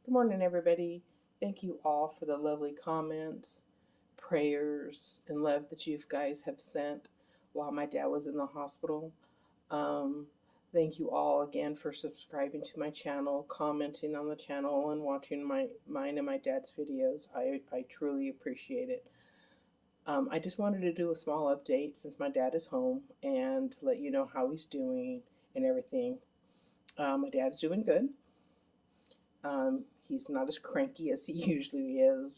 Good morning, everybody. Thank you all for the lovely comments, prayers, and love that you guys have sent while my dad was in the hospital. Um, Thank you all again for subscribing to my channel, commenting on the channel, and watching mine and my dad's videos. I truly appreciate it. I just wanted to do a small update since my dad is home and let you know how he's doing and everything. My dad's doing good. He's not as cranky as he usually is.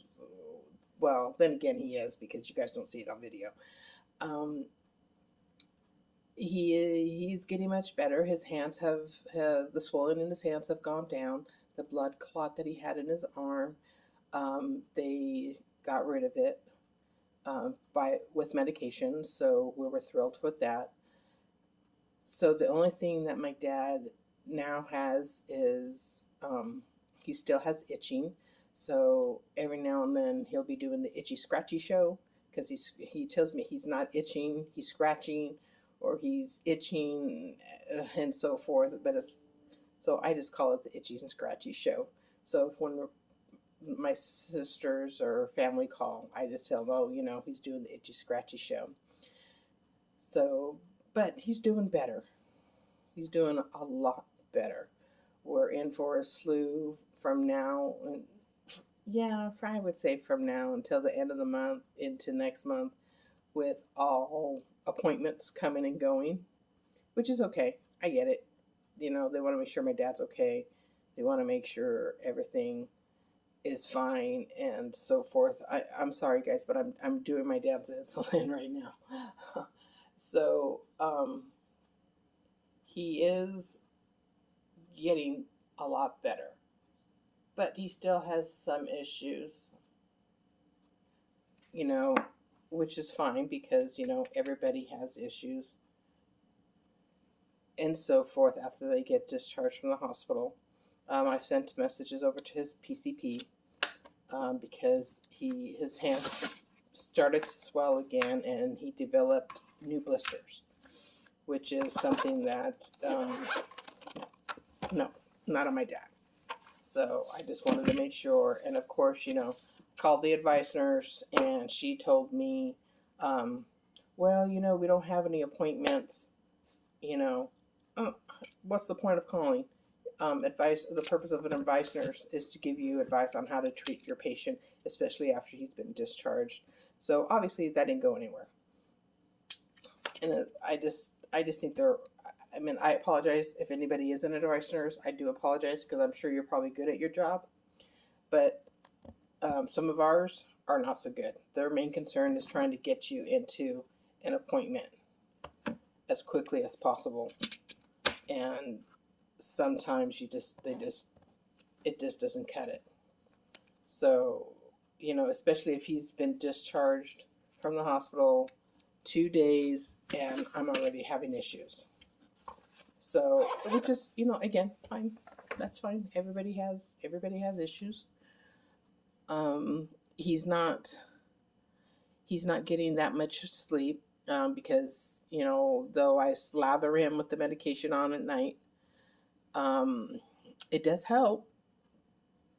Well, then again, he is because you guys don't see it on video. Um, he's getting much better. His hands have the swelling in his hands have gone down. The blood clot that he had in his arm, they got rid of it by with medication. So we were thrilled with that. So the only thing that my dad now has is he still has itching. So every now and then he'll be doing the itchy scratchy show because he tells me he's not itching, he's scratching, or he's itching, and so forth. But it's so I just call it the itchy and scratchy show. So if when my sisters or family call, I just tell them, oh, he's doing the itchy scratchy show. So, but he's doing better. He's doing a lot better. We're in for a slew from now, and yeah, I would say from now until the end of the month into next month, with all appointments coming and going, which is okay. I get it. They want to make sure my dad's okay. They want to make sure everything is fine and so forth. I'm sorry, guys, but I'm doing my dad's insulin right now. So he is getting a lot better, but he still has some issues, you know, which is fine because, everybody has issues and so forth after they get discharged from the hospital. I've sent messages over to his PCP because his hands started to swell again and he developed new blisters, which is something that, no, not on my dad. So I just wanted to make sure. And of course, called the advice nurse and she told me, well, we don't have any appointments, you know. What's the point of calling? The purpose of an advice nurse is to give you advice on how to treat your patient, especially after he's been discharged. So obviously that didn't go anywhere. And I just think I apologize if anybody is an advice nurse. I do apologize because I'm sure you're probably good at your job. But some of ours are not so good. Their main concern is trying to get you into an appointment as quickly as possible. And sometimes it just doesn't cut it. So, especially if he's been discharged from the hospital 2 days and I'm already having issues. So, which is, again, fine. That's fine. Everybody has issues. He's not getting that much sleep because, though I slather him with the medication on at night, it does help,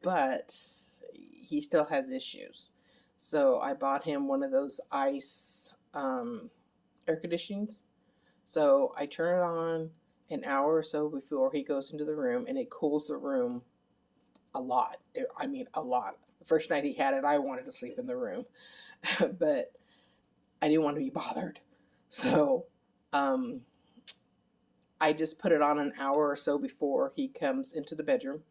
but he still has issues. So I bought him one of those ice air conditionings. So I turn it on an hour or so before he goes into the room, and it cools the room a lot. A lot. The first night he had it, I wanted to sleep in the room, but I didn't want to be bothered. So I just put it on an hour or so before he comes into the bedroom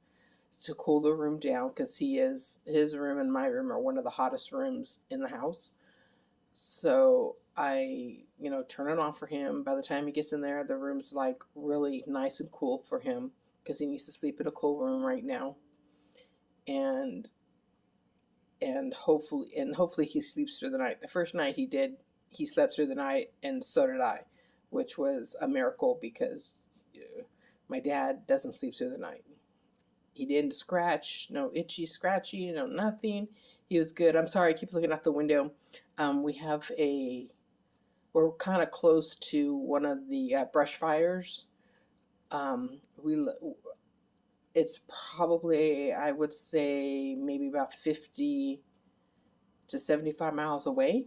to cool the room down because his room and my room are one of the hottest rooms in the house. So I, turn it on for him. By the time he gets in there, the room's like really nice and cool for him because he needs to sleep in a cool room right now. And hopefully he sleeps through the night. The first night he slept through the night, and so did I, which was a miracle because my dad doesn't sleep through the night. He didn't scratch, no itchy, scratchy, no nothing. He was good. I'm sorry, I keep looking out the window. We're kind of close to one of the brush fires. It's probably, I would say, maybe about 50 to 75 miles away.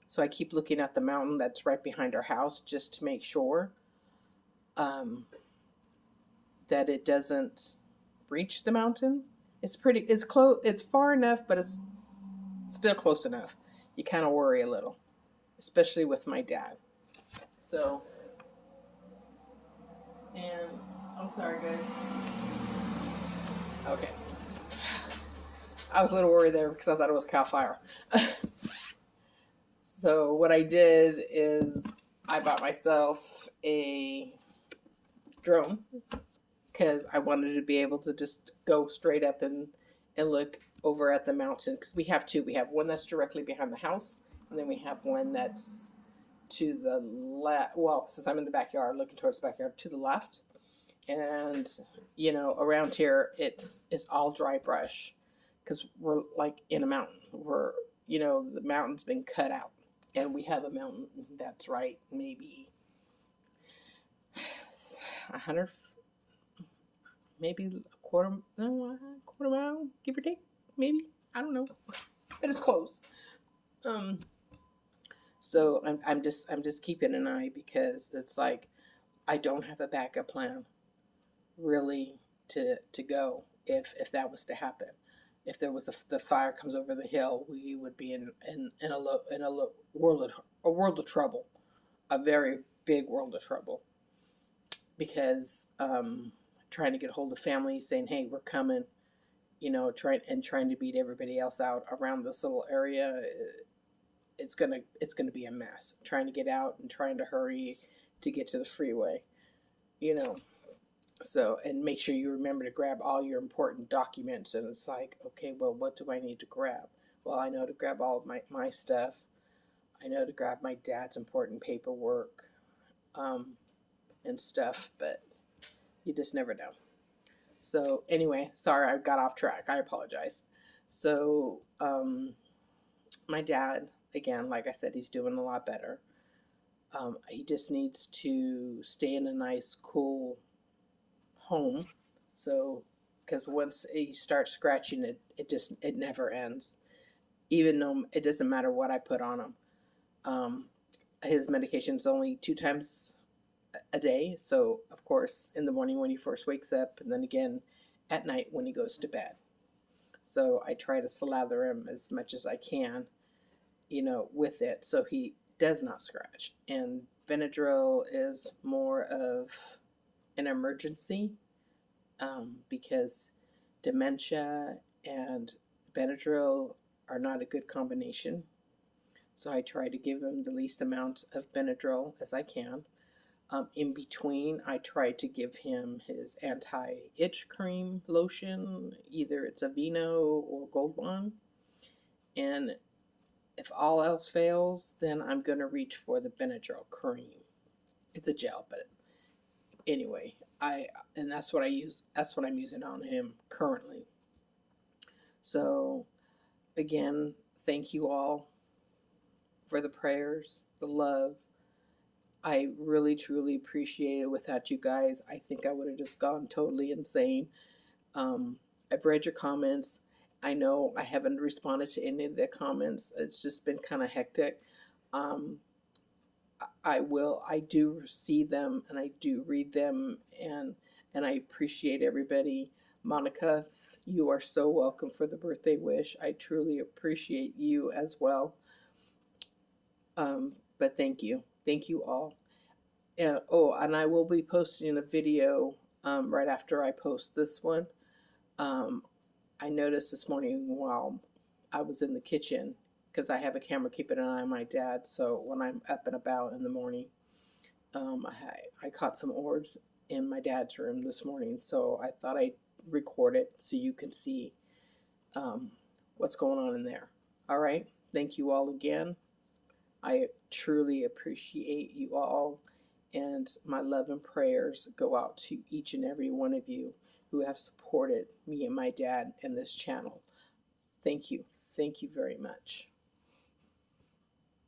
So I keep looking at the mountain that's right behind our house just to make sure um, that it doesn't reach the mountain. It's close, it's far enough, but it's still close enough. You kind of worry a little, especially with my dad. So, and I'm sorry, guys. Okay. I was a little worried there because I thought it was Cal Fire. So what I did is I bought myself a drone because I wanted to be able to just go straight up and look over at the mountain, because we have two. We have one that's directly behind the house, and then we have one that's to the left. Well, since I'm in the backyard, looking towards the backyard, to the left. And around here it's all dry brush because we're like in a mountain. We're the mountain's been cut out, and we have a mountain that's right maybe 100, maybe a quarter mile, give or take, maybe, I don't know, but it's close. So I'm just keeping an eye, because it's like I don't have a backup plan really to go if that was to happen. If there was the fire comes over the hill, we would be in a world of trouble, a very big world of trouble, because trying to get hold of family, saying, hey, we're coming, trying to beat everybody else out around this little area, it's gonna be a mess. Trying to get out and trying to hurry to get to the freeway, So, and make sure you remember to grab all your important documents. And it's like, okay, well, what do I need to grab? Well, I know to grab all of my stuff. I know to grab my dad's important paperwork and stuff, but you just never know. So anyway, sorry, I got off track. I apologize. So my dad, again, like I said, he's doing a lot better. He just needs to stay in a nice, cool home. So, because once he starts scratching it, it never ends. Even though it doesn't matter what I put on him. His medication is only 2 times a day. So, of course, in the morning when he first wakes up, and then again at night when he goes to bed. So I try to slather him as much as I can, with it, so he does not scratch. And Benadryl is more of an emergency, because dementia and Benadryl are not a good combination. So I try to give him the least amount of Benadryl as I can. In between, I try to give him his anti-itch cream lotion, either it's Aveeno or Gold Bond. And if all else fails, then I'm going to reach for the Benadryl cream. It's a gel, but anyway, and that's what I use. That's what I'm using on him currently. So, again, thank you all for the prayers, the love. I really, truly appreciate it. Without you guys, I think I would have just gone totally insane. I've read your comments. I know I haven't responded to any of the comments. It's just been kind of hectic. I do see them, and I do read them, and I appreciate everybody. Monica, you are so welcome for the birthday wish. I truly appreciate you as well. But thank you all. And I will be posting a video right after I post this one. I noticed this morning while I was in the kitchen, because I have a camera keeping an eye on my dad, so when I'm up and about in the morning, I caught some orbs in my dad's room this morning, so I thought I'd record it so you can see what's going on in there. All right, thank you all again. I truly appreciate you all, and my love and prayers go out to each and every one of you who have supported me and my dad and this channel. Thank you. Thank you very much.